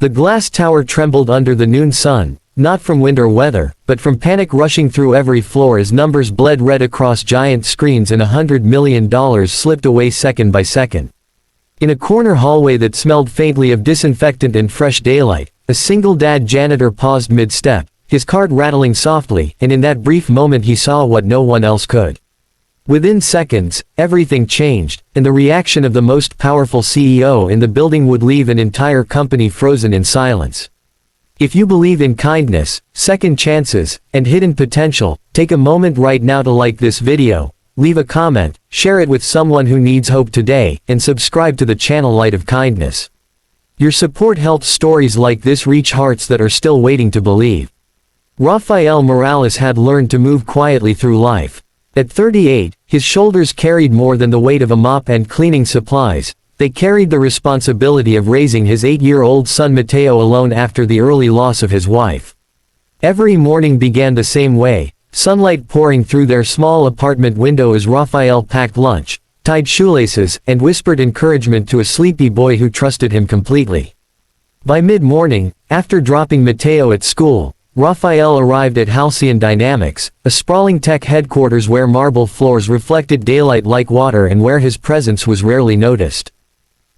The glass tower trembled under the noon sun, not from wind or weather, but from panic rushing through every floor as numbers bled red across giant screens and $100 million slipped away second by second. In a corner hallway that smelled faintly of disinfectant and fresh daylight, a single dad janitor paused mid-step, his cart rattling softly, and in that brief moment he saw what no one else could. Within seconds, everything changed, and the reaction of the most powerful CEO in the building would leave an entire company frozen in silence. If you believe in kindness, second chances, and hidden potential, take a moment right now to like this video, leave a comment, share it with someone who needs hope today, and subscribe to the channel Light of Kindness. Your support helps stories like this reach hearts that are still waiting to believe. Rafael Morales had learned to move quietly through life. At 38, his shoulders carried more than the weight of a mop and cleaning supplies. They carried the responsibility of raising his 8-year-old son Mateo alone after the early loss of his wife. Every morning began the same way, sunlight pouring through their small apartment window as Rafael packed lunch, tied shoelaces, and whispered encouragement to a sleepy boy who trusted him completely. By mid-morning, after dropping Mateo at school, Rafael arrived at Halcyon Dynamics, a sprawling tech headquarters where marble floors reflected daylight like water and where his presence was rarely noticed.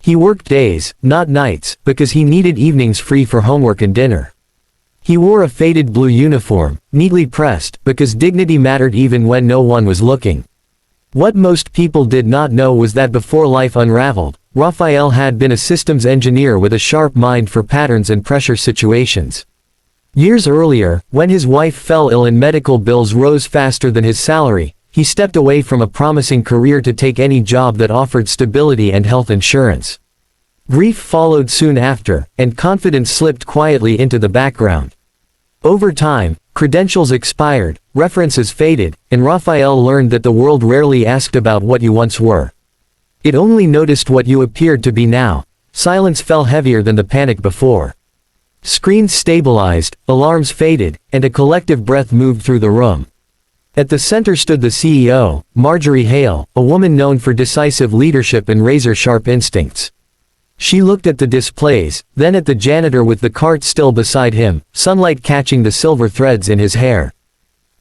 He worked days, not nights, because he needed evenings free for homework and dinner. He wore a faded blue uniform, neatly pressed, because dignity mattered even when no one was looking. What most people did not know was that before life unraveled, Rafael had been a systems engineer with a sharp mind for patterns and pressure situations. Years earlier, when his wife fell ill and medical bills rose faster than his salary, he stepped away from a promising career to take any job that offered stability and health insurance. Grief followed soon after, and confidence slipped quietly into the background. Over time, credentials expired, references faded, and Rafael learned that the world rarely asked about what you once were. It only noticed what you appeared to be now. Silence fell heavier than the panic before. Screens stabilized, alarms faded, and a collective breath moved through the room. At the center stood the CEO, Marjorie Hale, a woman known for decisive leadership and razor-sharp instincts. She looked at the displays, then at the janitor with the cart still beside him, sunlight catching the silver threads in his hair.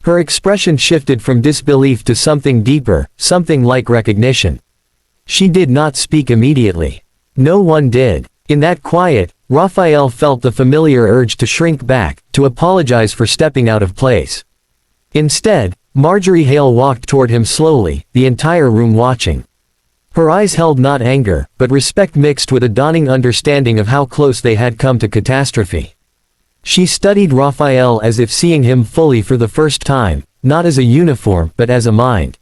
Her expression shifted from disbelief to something deeper, something like recognition. She did not speak immediately. No one did. In that quiet, Rafael felt the familiar urge to shrink back, to apologize for stepping out of place. Instead, Marjorie Hale walked toward him slowly, the entire room watching. Her eyes held not anger, but respect mixed with a dawning understanding of how close they had come to catastrophe. She studied Rafael as if seeing him fully for the first time, not as a uniform, but as a mind.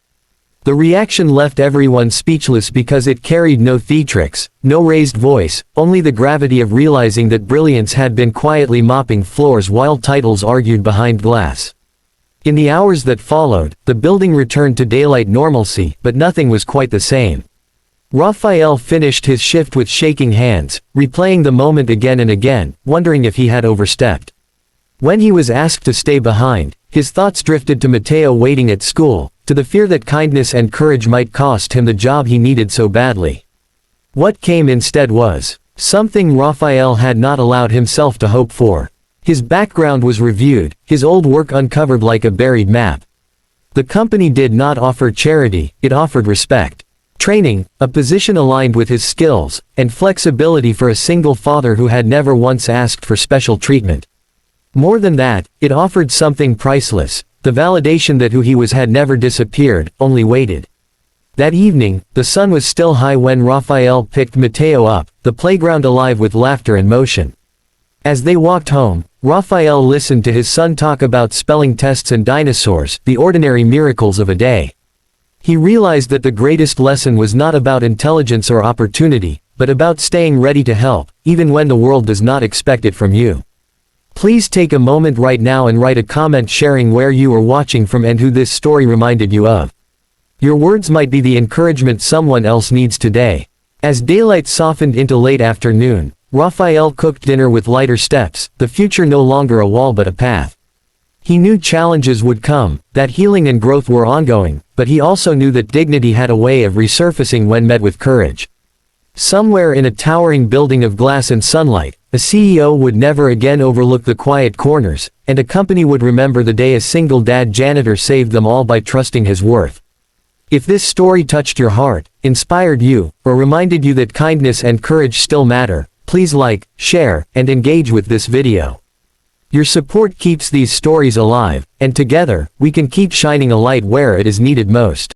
The reaction left everyone speechless because it carried no theatrics, no raised voice, only the gravity of realizing that brilliance had been quietly mopping floors while titles argued behind glass. In the hours that followed, the building returned to daylight normalcy, but nothing was quite the same. Rafael finished his shift with shaking hands, replaying the moment again and again, wondering if he had overstepped. When he was asked to stay behind, his thoughts drifted to Mateo waiting at school, to the fear that kindness and courage might cost him the job he needed so badly. What came instead was something Rafael had not allowed himself to hope for. His background was reviewed, his old work uncovered like a buried map. The company did not offer charity, it offered respect. Training, a position aligned with his skills, and flexibility for a single father who had never once asked for special treatment. More than that, it offered something priceless, the validation that who he was had never disappeared, only waited. That evening, the sun was still high when Rafael picked Mateo up, the playground alive with laughter and motion. As they walked home, Rafael listened to his son talk about spelling tests and dinosaurs, the ordinary miracles of a day. He realized that the greatest lesson was not about intelligence or opportunity, but about staying ready to help, even when the world does not expect it from you. Please take a moment right now and write a comment sharing where you are watching from and who this story reminded you of. Your words might be the encouragement someone else needs today. As daylight softened into late afternoon, Rafael cooked dinner with lighter steps, the future no longer a wall but a path. He knew challenges would come, that healing and growth were ongoing, but he also knew that dignity had a way of resurfacing when met with courage. Somewhere in a towering building of glass and sunlight, a CEO would never again overlook the quiet corners, and a company would remember the day a single dad janitor saved them all by trusting his worth. If this story touched your heart, inspired you, or reminded you that kindness and courage still matter, please like, share, and engage with this video. Your support keeps these stories alive, and together, we can keep shining a light where it is needed most.